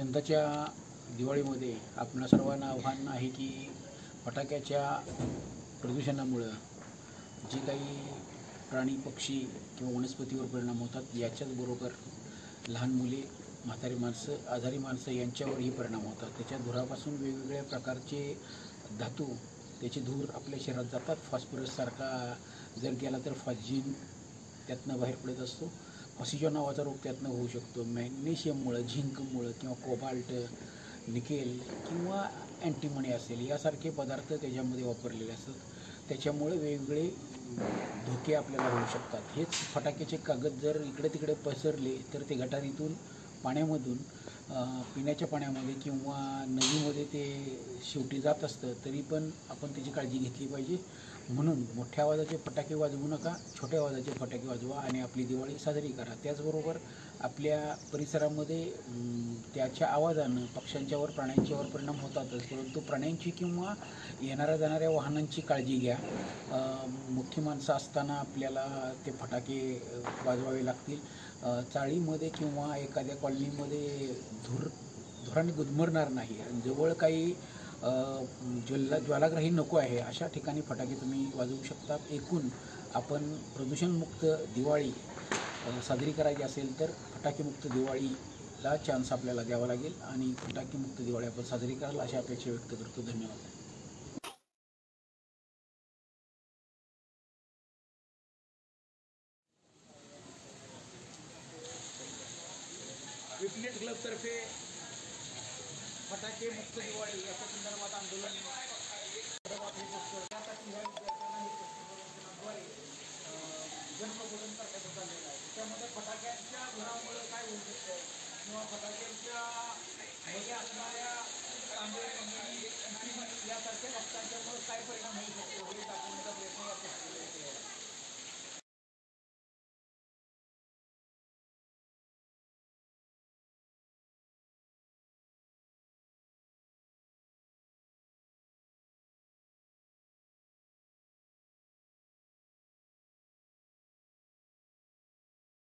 यंदाच्या दिवाळीमध्ये आपणा सर्वांना आव्हान आहे की फटाक्याच्या प्रदूषणामुळं जे काही प्राणी पक्षी किंवा वनस्पतीवर परिणाम होतात याच्याचबरोबर लहान मुले, म्हातारी माणसं, आजारी माणसं यांच्यावरही परिणाम होतात. त्याच्या धुरापासून वेगवेगळ्या प्रकारचे धातू, त्याचे धूर आपल्या शरीरात जातात. फॉस्फरससारखा जर गेला तर फॉस्जिन त्यातनं बाहेर पडत असतो. ऑक्सिजन नावाचा रोग त्यातनं होऊ शकतो. मॅग्नेशियममुळं, झिंकमुळं किंवा कोबाल्ट, निकेल किंवा अँटीमनी असेल यासारखे पदार्थ त्याच्यामध्ये वापरलेले असतात. त्याच्यामुळे वेगवेगळे धोके आपल्याला होऊ शकतात. हेच फटाक्याचे कागद जर इकडे तिकडे पसरले तर ते गटारीतून पाण्यामधून पिण्याच्या पाण्यामध्ये किंवा नदीमध्ये ते शेवटी जात असतं. तरी पण आपण त्याची काळजी घेतली पाहिजे. म्हणून मोठ्या आवाजाचे फटाके वाजवू नका, छोट्या आवाजाचे फटाके वाजवा आणि आपली दिवाळी साजरी करा. त्याचबरोबर आपल्या परिसरामध्ये त्याच्या आवाजानं पक्ष्यांच्यावर, प्राण्यांच्यावर परिणाम होतातच, परंतु प्राण्यांची किंवा येणाऱ्या जाणाऱ्या वाहनांची काळजी घ्या. मोठी माणसं असताना आपल्याला ते फटाके वाजवावे लागतील. चाळीमध्ये किंवा एखाद्या कॉलनीमध्ये धुराने गुदमरणार नाही आणि जवळ काही ज्वालाग्राही नको आहे अशा ठिकाणी फटाके तुम्ही वाजवू शकता. एकूण आपण प्रदूषणमुक्त दिवाळी साजरी करायची असेल तर फटाकेमुक्त दिवाळीला चान्स आपल्याला द्यावा लागेल आणि फटाकेमुक्त दिवाळी आपण साजरी कराल अशी अपेक्षा व्यक्त करतो. धन्यवाद. विपनेट क्लबतर्फे फटाके मुक्त दिवाळी याच्या संदर्भात आंदोलन त्यासाठी ह्या विद्यार्थ्यांना हे प्रदर्शनाद्वारे जनप्रबोधन करण्याचं चाललेलं आहे. त्यामध्ये फटाक्यांच्या धुरामुळे काय होऊ शकतं किंवा फटाक्यांच्या मध्ये असणाऱ्या तांबे, अंटीमनी यासारख्या घटकांच्यामुळे काय परिणाम होऊ शकतो हे दाखवण्याचा प्रयत्न या